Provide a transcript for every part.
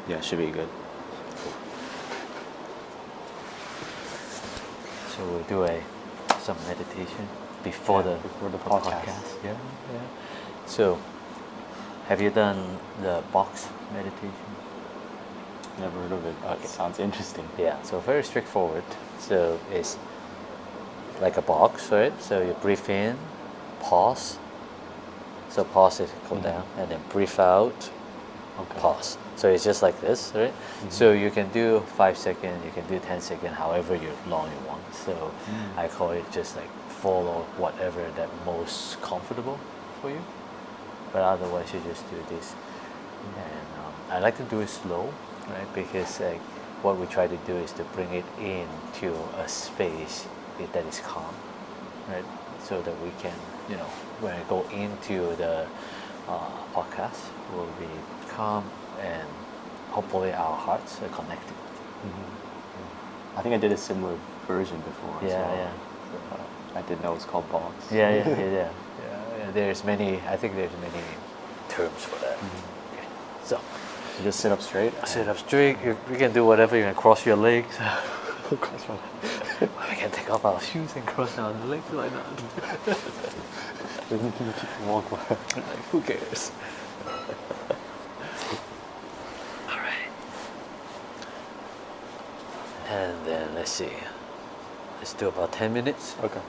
Yeah, should be good. So we'll do some meditation before Yeah, the before the podcast. Yeah, yeah. So, have you done the box meditation? Never heard of it. That sounds interesting. Yeah. So very straightforward. So it's like a box, right? So you breathe in, pause. So pause is go down, and then breathe out, Okay. pause. So it's just like this, right? So you can do 5 seconds, you can do 10 seconds, however long you want. So I call it just like follow whatever that most comfortable for you. But otherwise, you just do this. And I like to do it slow, right? Because like what we try to do is to bring it into a space that is calm, right? So that we can, when I go into the podcast, we'll be calm and hopefully our hearts are connected. I think I did a similar version before. Yeah, so, yeah. I didn't know it's called box. Yeah. There's many. I think there's many terms for that. Okay. So You just sit up straight. sit up straight. You can do whatever. You can cross your legs. We can take off our shoes and cross our legs. Why not? Walk by. Like, who cares? All right. And then let's see. Let's do about 10 minutes. Okay.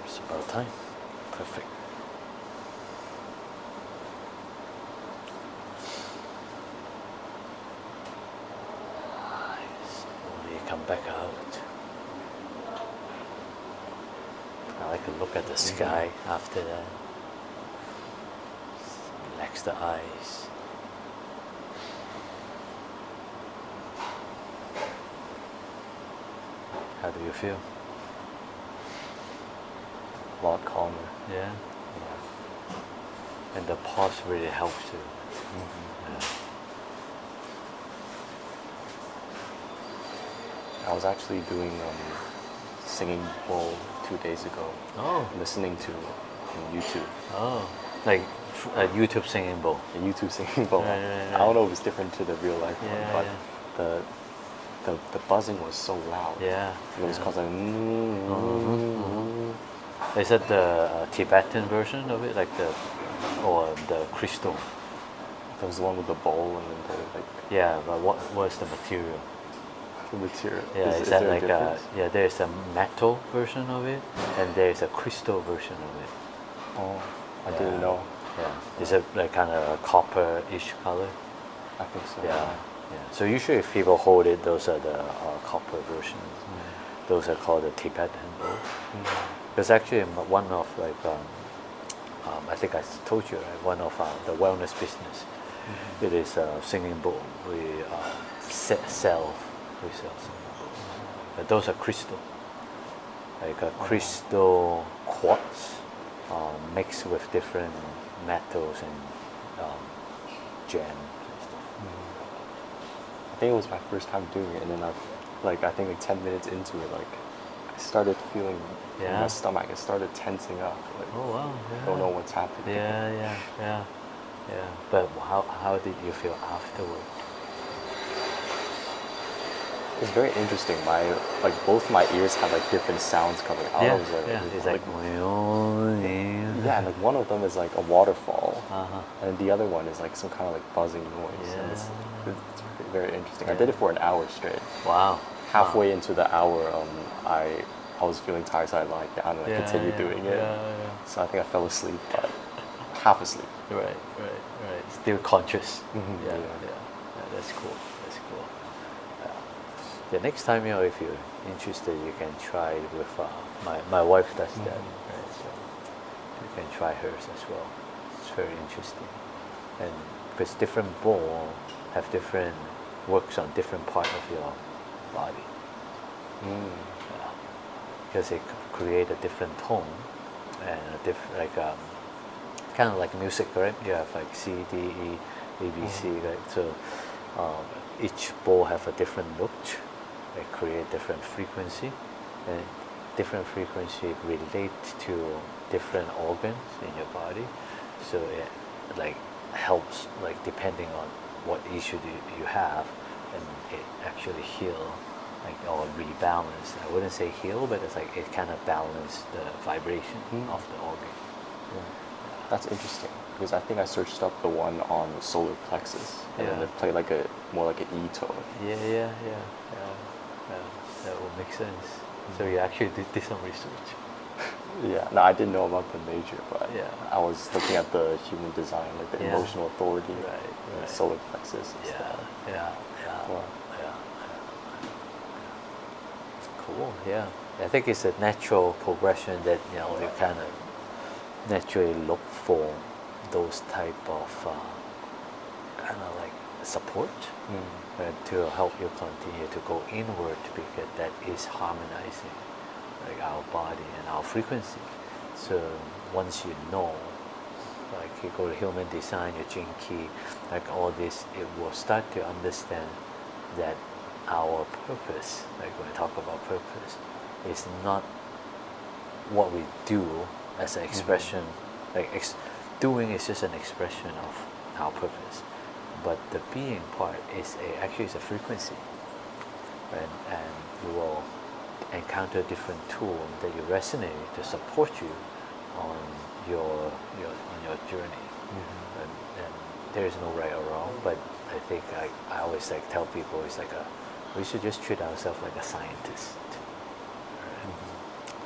It's about time. Perfect. Slowly come back out. I like to look at the sky after that. Relax the eyes. How do you feel? A lot calmer. Yeah. Yeah. And the pause really helps too. Yeah. I was actually doing singing bowl 2 days ago. Oh. Listening to on YouTube. Oh. Like a YouTube singing bowl. A YouTube singing bowl. Right. I don't know if it's different to the real life one, Yeah, but yeah. the buzzing was so loud. Yeah. It was called like. Is that the Tibetan version of it, like or the crystal? There was the one with the bowl and then the like. Yeah, but what was the material? The material. Yeah, is there that a like difference? there's a metal version of it, and there's a crystal version of it. Oh, I didn't know. Yeah, is it like kind of a copper-ish color? I think so. Yeah. So usually if people hold it, those are the copper versions. Those are called the Tibetan bowl. There's actually one of like I think I told you, right, one of the wellness business. It is a singing bowl. We sell singing bowls. But those are crystal, like a crystal quartz mixed with different metals and gems and stuff. I think it was my first time doing it, and then I think like 10 minutes into it, like I started feeling in my stomach. It started tensing up. Like, Oh wow! Yeah. I don't know what's happening. Yeah. But how did you feel afterward? It's very interesting. Both my ears had like different sounds coming out. Yeah, It was it's like yeah, and like one of them is like a waterfall, Uh-huh. and the other one is like some kind of like buzzing noise. And it's very interesting. I Yeah. did it for an hour straight. Wow. Halfway into the hour, I was feeling tired, so I lied down and I continued doing it. Yeah. So I think I fell asleep, but half asleep. Right. Still conscious. Yeah. That's cool. Yeah, next time, if you're interested, you can try it with my wife does that, right? So you can try hers as well. It's very interesting, and because different bowl have different works on different part of your body. Because they create a different tone and a different kind of like music, right? You have like C, D, E, A, B, C, right? So each bowl have a different note. They create different frequency, and different frequency relate to different organs in your body. So it like helps, like depending on what issue you have, and it actually heal, like, or rebalance. I wouldn't say heal, but it's like it kind of balance the vibration of the organ. That's interesting, because I think I searched up the one on solar plexus, and then Yeah. it played like more like an E tone. Yeah. That would make sense. So you actually did some research. Yeah, no, I didn't know about the major, but Yeah. I was looking at the human design, like the Yeah. emotional authority, Right. the solar plexus and Yeah. stuff. Wow. It's cool. Yeah. I think it's a natural progression that you kind of naturally look for those type of kind of like support to help you continue to go inward, because that is harmonizing like our body and our frequency. So once you know, like you go to human design, your gene key, like all this, it will start to understand that our purpose, like when we talk about purpose, is not what we do as an expression. Like doing is just an expression of our purpose, but the being part is actually is a frequency, and you will encounter different tools that you resonate to support you on your journey. And there is no right or wrong, but I think I always like tell people, it's like we should just treat ourselves like a scientist.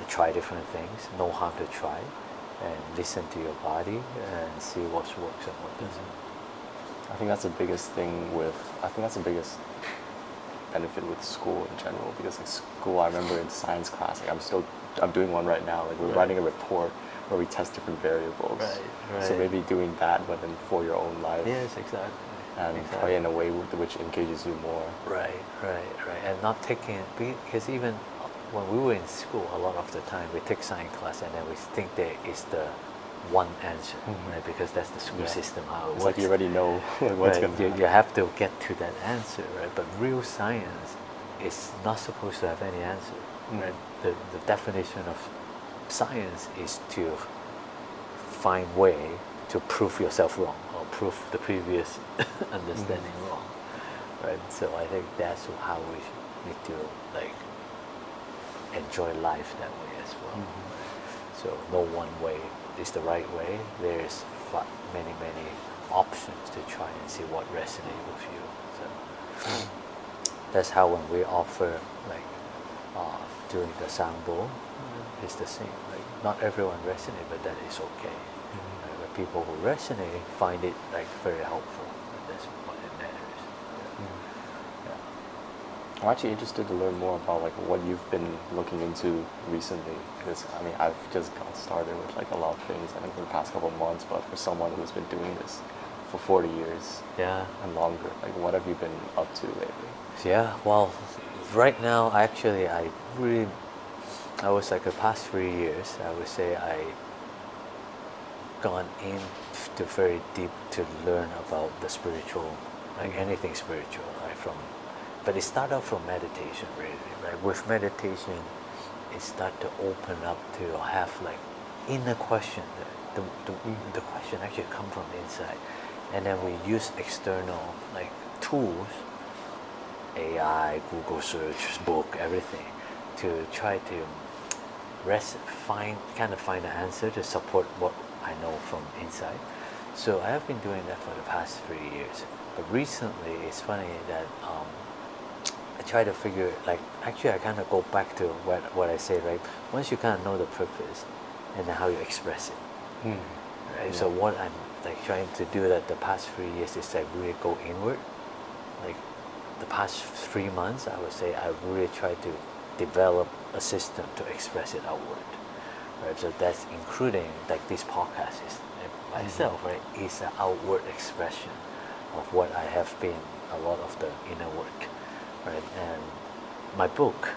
try different things. No harm to try, and listen to your body and see what works and what doesn't. I think that's the biggest thing with, I think that's the biggest benefit with school in general, because like school, I remember in science class, like I'm doing one right now, like we're writing a report where we test different variables. Right. So maybe doing that, but then for your own life. Yes, exactly. And play in a way which engages you more. Right. And not taking it, because even when we were in school, a lot of the time we take science class and then we think there is the one answer, right? Because that's the school system, how it It's works. like you already know what's right. going to happen. You have to get to that answer, right? But real science is not supposed to have any answer, right? The definition of science is to find way to prove yourself wrong or prove the previous understanding wrong, right? So I think that's how we need to like enjoy life that way as well. So no one way is the right way. There's many options to try and see what resonates with you. So that's how when we offer like during the sound bowl, it's the same. Like not everyone resonates, but that is okay. Right? But people who resonate find it like very helpful. And that's what it matters. I'm actually interested to learn more about like what you've been looking into recently, because I mean I've just got started with like a lot of things I think for the past couple of months, but for someone who's been doing this for 40 years and longer, like what have you been up to lately? Yeah, well, right now actually I was like the past 3 years, I would say I gone into very deep to learn about the spiritual, like anything spiritual, right? But it started out from meditation, really, right? With meditation, it started to open up to have like inner question. The question actually come from inside, and then we use external like tools, AI, Google search, book, everything, to try to find the answer to support what I know from inside. So I have been doing that for the past 3 years. But recently, it's funny that I try to figure, like, actually I kind of go back to what I say, right? Once you kind of know the purpose and then how you express it, right? Yeah. So what I'm like trying to do that the past 3 years is like really go inward. Like the past 3 months, I would say I really tried to develop a system to express it outward, right? So that's including like this podcast is myself, right? Is an outward expression of what I have been, a lot of the inner work, right? And my book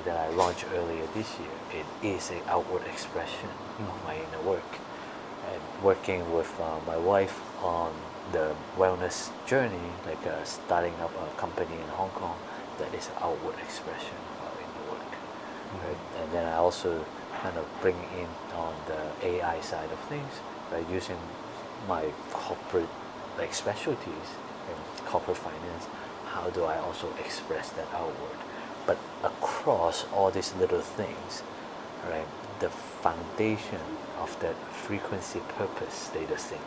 that I launched earlier this year, it is an outward expression of my inner work. And working with my wife on the wellness journey, like starting up a company in Hong Kong, that is an outward expression of our inner work. Right? And then I also kind of bring in on the AI side of things, by using my corporate like specialties in corporate finance. How do I also express that outward? But across all these little things, right, the foundation of that frequency purpose stay the same,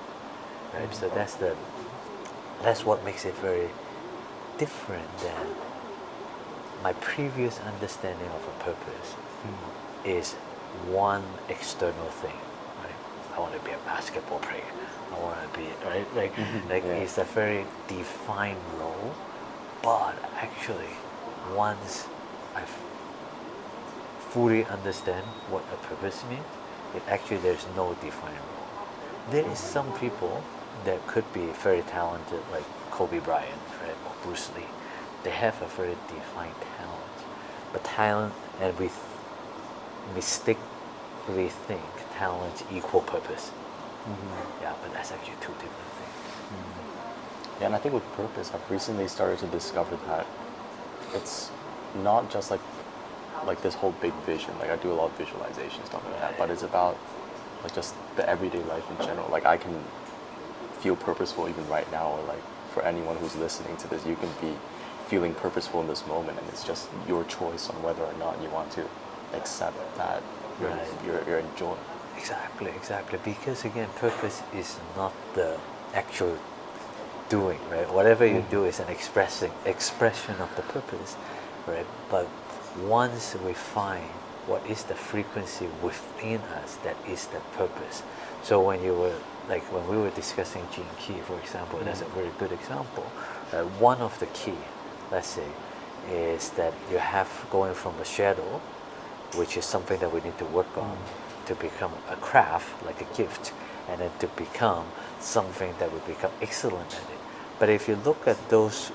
right? So that's what makes it very different than my previous understanding of a purpose. Is one external thing, right? I want to be a basketball player. I want to be, right? Like it's a very defined role. But actually, once I fully understand what a purpose means, there's no defined role. There is some people that could be very talented, like Kobe Bryant, right, or Bruce Lee. They have a very defined talent, but talent, and we mistakenly think talent equal purpose. Yeah, but that's actually two different things. Yeah, and I think with purpose, I've recently started to discover that it's not just like this whole big vision. Like I do a lot of visualization stuff like that, but it's about like just the everyday life in general. Like I can feel purposeful even right now, or like for anyone who's listening to this, you can be feeling purposeful in this moment, and it's just your choice on whether or not you want to accept that you're enjoying. Exactly. Because again, purpose is not the actual doing, right? Whatever you do is an expression of the purpose, right? But once we find what is the frequency within us that is the purpose. So when you were like when we were discussing gene key, for example, that's a very good example. One of the key, let's say, is that you have going from a shadow, which is something that we need to work on, to become a craft, like a gift, and then to become something that will become excellent at it. But if you look at those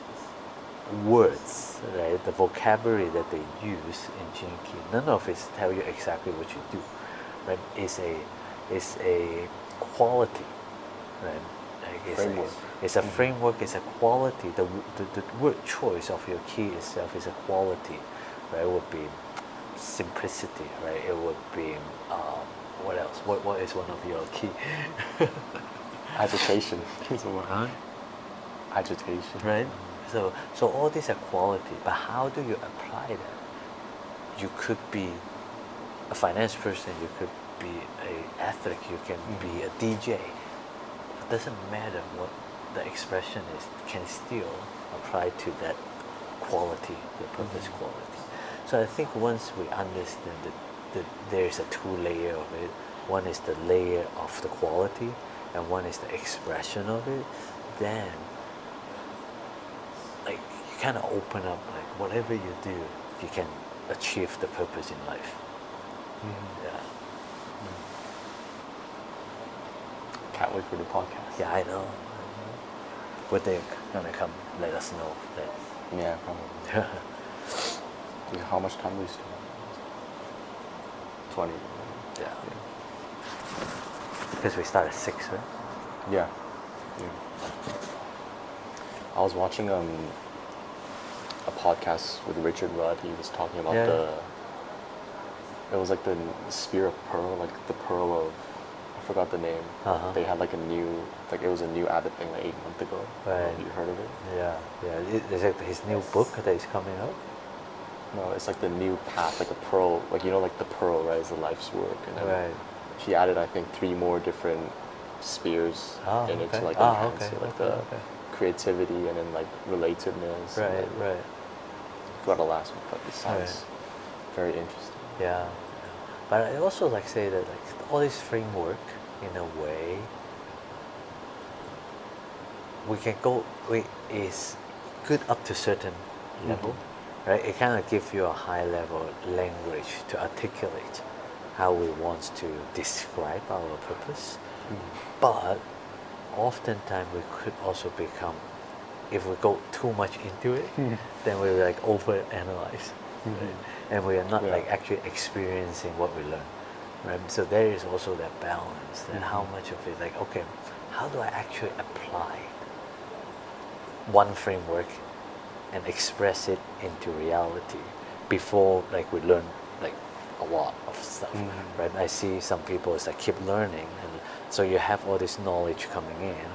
words, right, the vocabulary that they use in gene key, none of it tell you exactly what you do, right? It's a quality, right? Like Framework. It's a framework. It's a quality. The word choice of your key itself is a quality, right? It would be simplicity, right? It would be what else? What is one of your key? Agitation. Huh? Agitation. Right. So all these are quality, but how do you apply that? You could be a finance person. You could be an athlete. You can be a DJ. It doesn't matter what the expression is. Can still apply to that quality, the purpose quality. So I think once we understand that there's a two layer of it. One is the layer of the quality, and one is the expression of it. Then, like, you kind of open up. Like whatever you do, you can achieve the purpose in life. Yeah. Can't wait for the podcast. Yeah, I know. When they're gonna come, let us know that. Yeah, probably. Dude, how much time do we still have? 20. Yeah. Because we start at 6, right? Yeah. I was watching a podcast with Richard Rudd. He was talking about it was like the spear of pearl, like the pearl of, I forgot the name. They had like it was a new added thing like 8 months ago. Right. Have you heard of it? Yeah. Is it his new book that is coming out? No, it's like the new path, like a pearl, like like the pearl, right, is the life's work. And then she added, I think, 3 more different spears in it to like enhance it, like the creativity and then like relatedness. Right. I forgot the last one, but it sounds very interesting. Yeah. But I also like say that like all this framework, in a way, we can go. Is good up to certain level, right? It kind of gives you a high level language to articulate how we want to describe our purpose. But oftentimes we could also become, if we go too much into it, then we like overanalyze, right? And we are not like actually experiencing what we learn, right? So there is also that balance, and how much of it, like, okay, how do I actually apply one framework and express it into reality before like we learn like a lot of stuff, right? I see some people is like keep learning, and so you have all this knowledge coming in,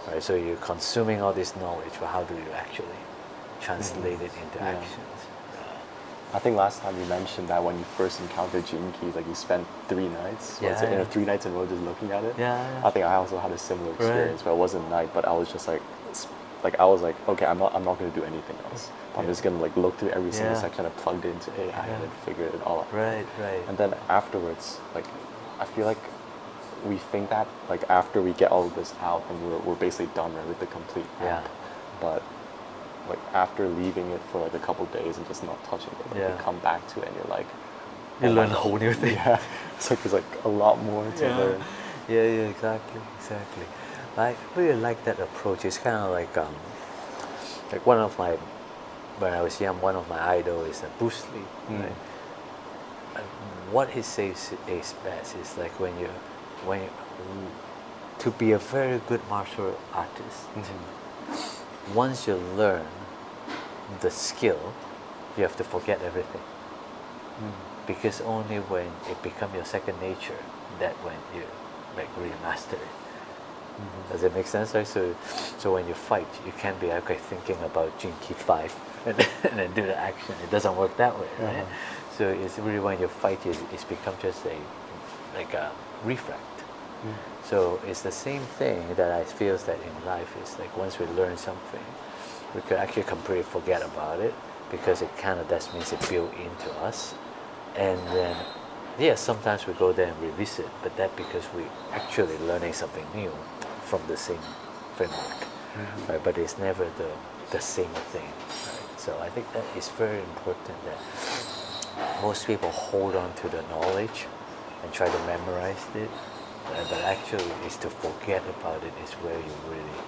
right? So you're consuming all this knowledge, but how do you actually translate it into actions? I think last time you mentioned that when you first encountered gene keys, like you spent 3 nights, Yeah, was it, yeah. 3 nights in a row just looking at it. Yeah. I think I also had a similar experience, but it wasn't night. But I was just like I was like, okay, I'm not going to do anything else. I'm just going to like look through every single section and plug it into AI and then figure it all out. Right. And then afterwards, like, I feel like we think that like after we get all of this out and we're basically done, right, with the complete app. But like after leaving it for like a couple days and just not touching it, like, you come back to it and you're like, You learn a whole new thing. Yeah, it's like there's like a lot more to learn. Yeah, exactly. I really like that approach. It's kind of like one of my, when I was young, one of my idols is Bruce Lee. Right? And what he says is best is like when you to be a very good martial artist. Once you learn the skill, you have to forget everything. Because only when it becomes your second nature, that when you like really master it. Does it make sense? Right? So when you fight, you can't be okay thinking about Gene Key 5 and then do the action. It doesn't work that way, right? So it's really when you fight, it's become just a refract. So it's the same thing that I feel that in life is like once we learn something, we could actually completely forget about it because it kind of that means it built into us, And then, yeah, sometimes we go there and revisit, but that because we actually learning something new from the same framework, right? But it's never the same thing, right? So I think that is very important that most people hold on to the knowledge and try to memorize it, but actually is to forget about it is where you really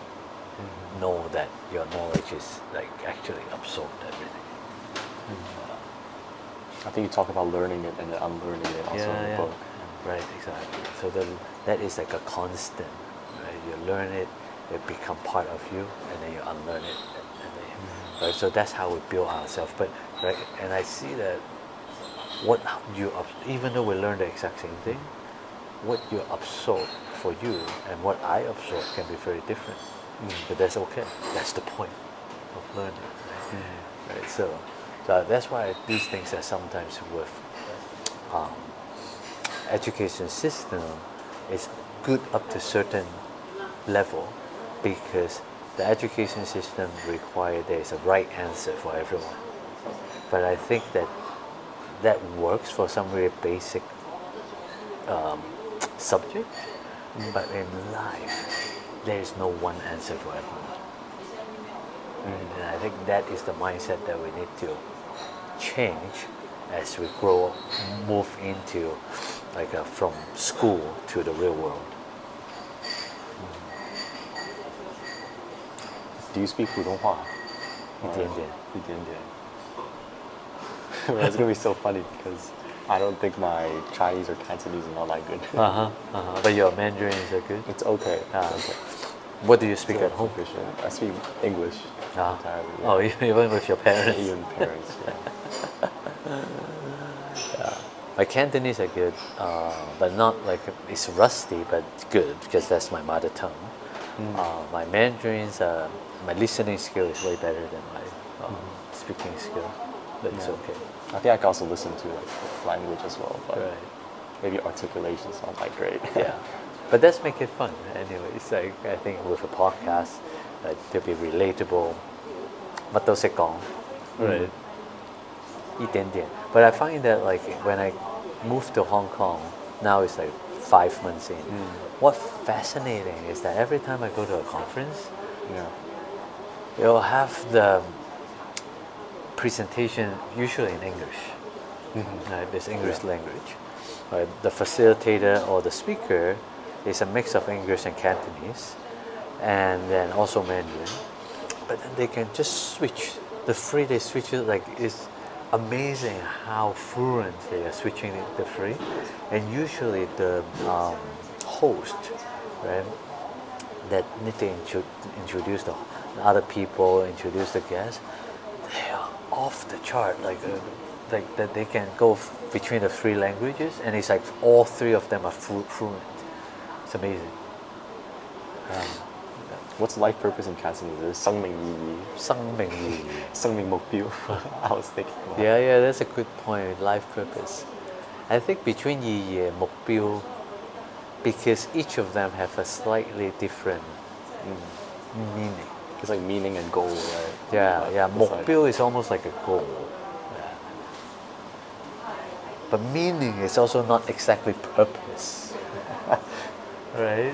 know that your knowledge is like actually absorbed everything. I think you talk about learning it and then unlearning it also in the book. Right, exactly. So that is like a constant, right? You learn it, it become part of you, and then you unlearn it, and then, right? So that's how we build ourselves. But right, and I see that what you even though we learn the exact same thing, what you absorb for you and what I absorb can be very different. But that's okay. That's the point of learning, right? Right. So that's why these things are sometimes with education system is good up to certain level, because the education system requires there is a right answer for everyone. But I think that works for some very basic subject, but in life there is no one answer for everyone. And I think that is the mindset that we need to change as we grow, move into like from school to the real world. Do you speak 普通话？一点点。一点点。It's gonna be so funny because I don't think my Chinese or Cantonese is not that good. But your Mandarin is good? It's okay. It's okay. What do you speak at home? Proficient. I speak English entirely. Yeah. Oh, even with your parents? Even parents, yeah. Yeah. My Cantonese are good, but not like, it's rusty, but good, because that's my mother tongue. My Mandarins, my listening skill is way better than my speaking skill, but it's okay. I think I can also listen to like language as well, but maybe articulation is not that great. Yeah, but that's make it fun. Anyway, it's like I think with a podcast, to be relatable, 乜都識講, right? 一點點. But I find that like when I moved to Hong Kong, now it's like 5 months in. What's fascinating is that every time I go to a conference, you'll have the presentation usually in English. Right? This English language. Right? The facilitator or the speaker is a mix of English and Cantonese, and then also Mandarin. But then they can just switch. The free they switch it, like, is amazing how fluent they are switching the free. And usually the host, right, that need to introduce the other people, introduce the guests, they are off the chart. Like that they can go between the 3 languages, and it's like all 3 of them are fluent. It's amazing. What's life purpose in Cantonese? 生命意義。生命意義。生命目標。I was thinking about that. Yeah, that's a good point. Life purpose. I think between 意義 and 目標, because each of them have a slightly different meaning. It's like meaning and goal, right? Yeah. 目標 is almost like a goal. Yeah. But meaning is also not exactly purpose. Right?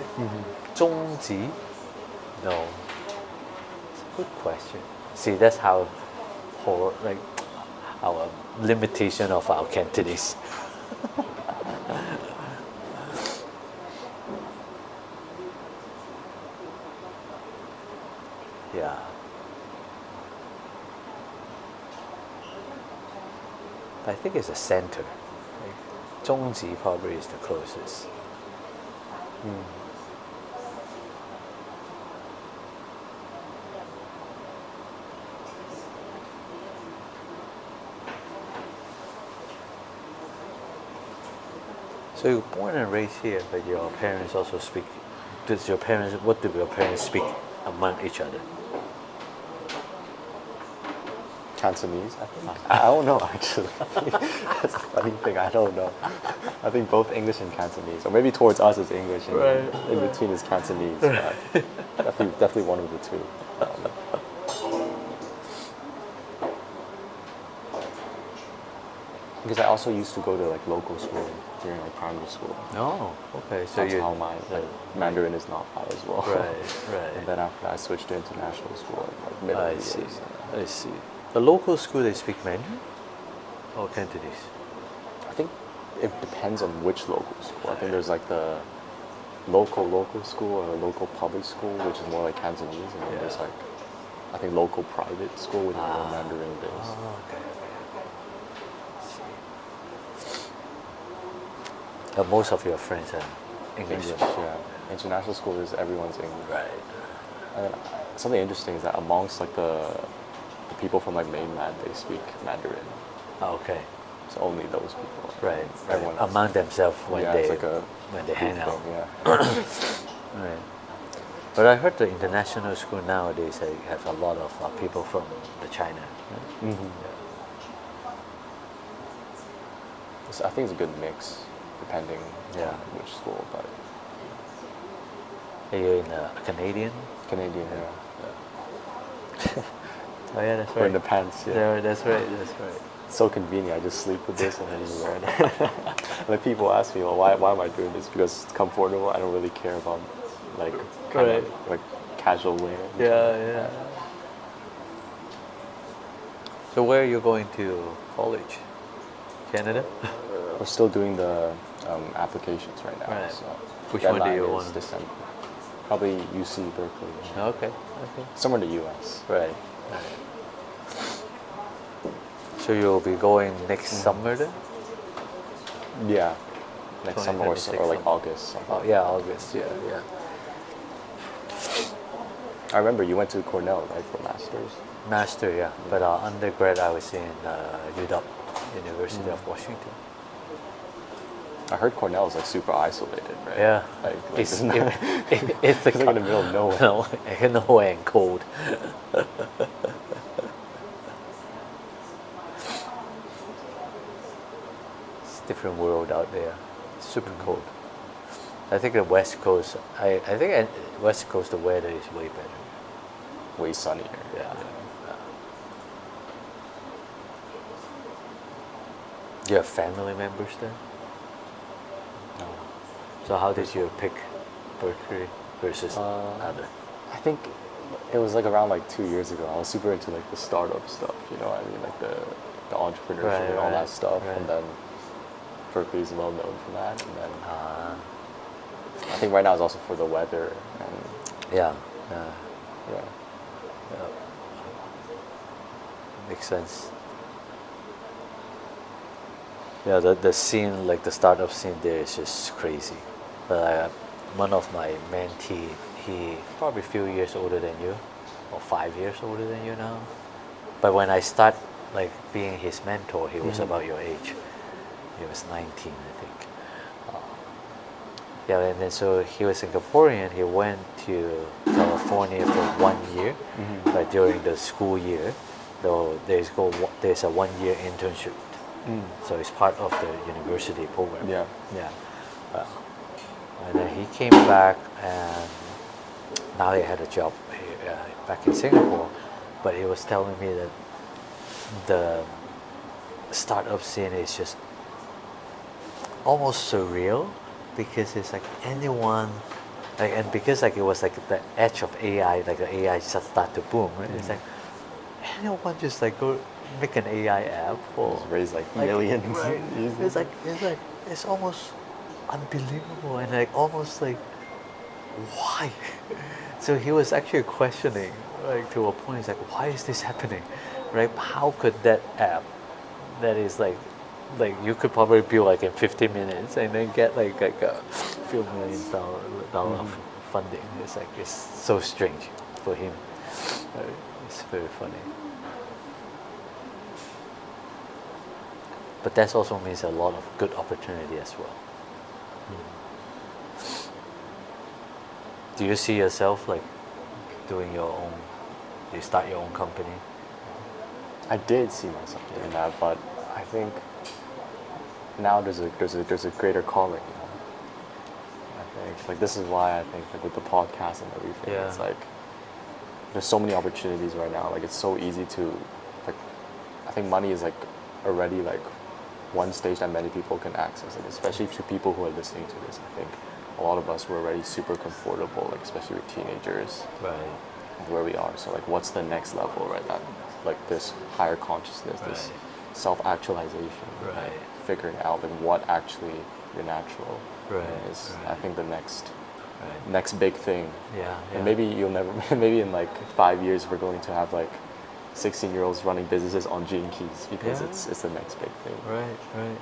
宗旨? No. It's a good question. See, that's how like our limitation of our Cantonese. Yeah. I think it's a center. Like, 宗旨 probably is the closest. So you're born and raised here, but your parents also speak. What do your parents speak among each other? Cantonese, I think. I don't know, actually. That's a funny thing. I don't know. I think both English and Cantonese, or maybe towards us it's English, and in between is Cantonese. Definitely one of the two. Because I also used to go to like local school during like primary school. Oh, okay. So That's you. how my like, Mandarin is not high as well. Right. And then after that, I switched to international school in like middle I of the see. years. I see. The local school they speak Mandarin or Cantonese? I think it depends on which local school. I think there's like the local school or local public school, which is more like Cantonese, and then there's Yeah. like I think local private school, which is more Mandarin based. Oh, okay. Most of your friends are English. English, yeah. International school is everyone's English. Right. And then something interesting is that amongst like the people from like mainland, they speak Mandarin. Okay. So only those people. Right. Everyone else. Among themselves when Yeah, they it's like a when they hang out. thing, yeah. Right. But I heard the international school nowadays have a lot of people from the China. Right? So I think it's a good mix, depending Yeah. on which school. But Are you in Canadian? Canadian, yeah. Oh yeah, that's We're in right. the pants, yeah. Yeah, that's right. That's right. It's so convenient. I just sleep with this and then just wear it. And then people ask me, well, why am I doing this? Because it's comfortable. I don't really care about like kind of like casual wear. Yeah. So where are you going to college? Canada? We're still doing the applications right now. Right. So Which one do deadline you is want? December. Probably UC Berkeley. Okay. Somewhere in the U.S. Right. So you'll be going next summer then? Yeah. Next summer or 2026 like summer. August. Something. Oh yeah, August. Yeah. I remember you went to Cornell, right, for masters. Master, yeah. But undergrad, I was in UW, University of Washington. I heard Cornell is like super isolated, right? Yeah. Like It's it's, not, it's it's like in the middle of nowhere. nowhere and cold. It's a different world out there. Super cold. I think the West Coast. I think West Coast the weather is way better. Way sunnier. Yeah. Do you have family members there? No. So how did you pick Berkeley versus other? I think it was like around like 2 years ago. I was super into like the startup stuff, you know what I mean? Like the entrepreneurship and all that stuff. right. And then Berkeley is well known for that. And then I think right now it's also for the weather and Yeah. yeah. Makes sense. Yeah, the scene, like the startup scene there is just crazy. But one of my mentee, he probably a few years older than you, or 5 years older than you now. But when I start like being his mentor, he was about your age. He was 19, I think. Yeah, and then so he was Singaporean. He went to California for 1 year, but during the school year, though there's a 1 year internship. So it's part of the university program. Yeah. And then he came back, and now he had a job back in Singapore. But he was telling me that the startup scene is just almost surreal, because it's like anyone, like, and because like it was like the edge of AI, like the AI just start to boom, right? It's like anyone just like go make an AI app for Just raise like millions. right? easy. It's almost unbelievable, and like almost like why? So he was actually questioning, like to a point. He's like, why is this happening, right? How could that app, that is like you could probably build like in 50 minutes and then get like a few $million of funding. It's like it's so strange for him. It's very funny. But that also means a lot of good opportunity as well. Do you see yourself like doing your own? Do you start your own company? I did see myself doing that, but I think now there's a greater calling. You know? I think like this is why I think like, with the podcast and everything, Yeah. it's like there's so many opportunities right now. Like it's so easy to like. I think money is like already like one stage that many people can access it, especially to people who are listening to this. I think a lot of us were already super comfortable, like especially with teenagers, Right. where we are. So like, what's the next level, right? That like this higher consciousness, this Right. self-actualization, Right. figuring out like what actually your natural Right, is. right. I think the next Right. big thing. Yeah. And maybe you'll never. Maybe in like 5 years we're going to have like 16-year-olds running businesses on Gene Keys because Yeah. it's the next big thing. Right.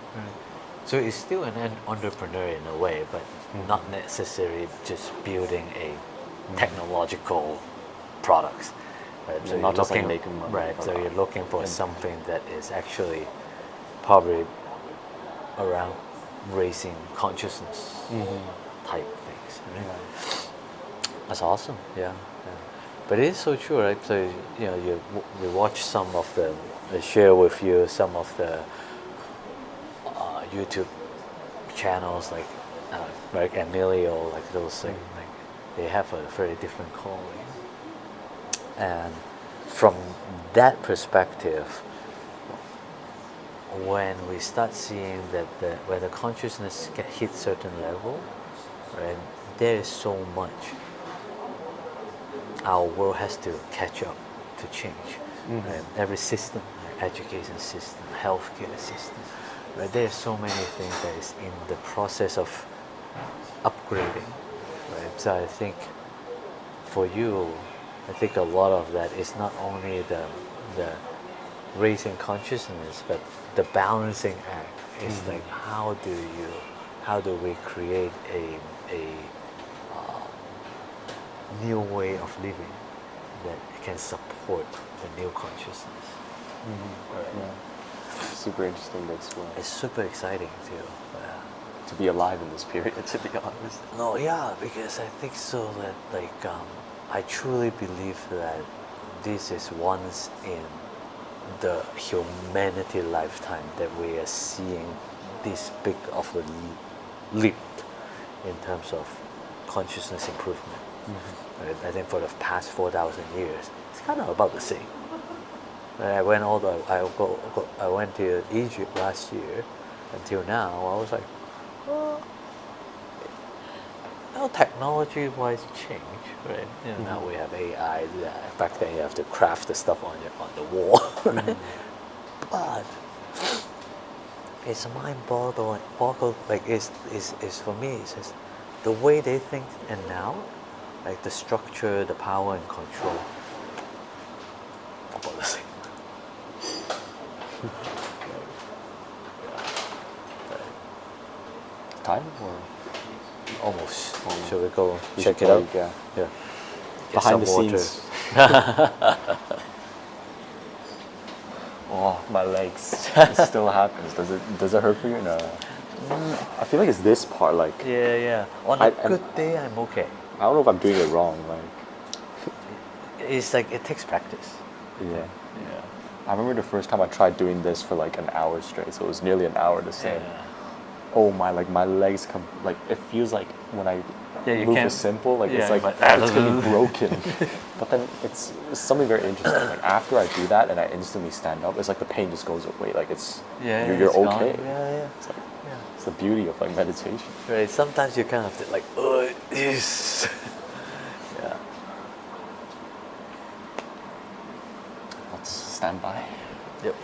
So it's still an entrepreneur in a way, but not necessarily just building a technological products. Right? Yeah, So not you're just, like, looking, making money right. from So that. you're looking for And- something that is actually probably around raising consciousness type things. Right? Yeah. That's awesome. Yeah. But it is so true, right? So you watch some of the share with you some of the YouTube channels like Emilio, like those like they have a very different calling, and from that perspective, when we start seeing that when the consciousness hit certain level, right, there is so much our world has to catch up to change. Right? Every system, like education system, healthcare system, right? There are so many things that is in the process of upgrading. Right? So I think for you, I think a lot of that is not only the raising consciousness, but the balancing act is like how do we create a new way of living that can support the new consciousness. Right. Yeah. Super interesting to explore. It's super exciting too. To be alive in this period, to be honest. No, yeah, because I think so that I truly believe that this is once in the humanity lifetime that we are seeing this big of a leap in terms of consciousness improvement. Right? I think for the past 4,000 years, it's kind of about the same. I went I went to Egypt last year. Until now, I was like, well, technology-wise change, right? Now we have AI. Back then, you have to craft the stuff on the wall, right? But it's mind-boggling. Like is for me. It's just the way they think, and now, like the structure, the power, and control, about the same. Time or Almost. Shall we go we check should it out? probably, yeah. Yeah. Get Behind some the water. scenes. Oh, my legs. It still happens. Does it hurt for you? No. I feel like it's this part. Like Yeah. On a good day, I'm okay. I don't know if I'm doing it wrong. Like It's like it takes practice. yeah. I remember the first time I tried doing this for like an hour straight. So it was nearly an hour the same. Yeah. Oh my! Like my legs come. Like it feels like when I you move can't- is simple. Like yeah, it's like but- it's gonna be broken. But then it's something very interesting. Like after I do that and I instantly stand up, it's like the pain just goes away. Like it's you're it's gone. okay. Yeah. It's like it's the beauty of like meditation. Right. Sometimes you kind of have to like, oh, this. Yeah. Let's stand by. Yep.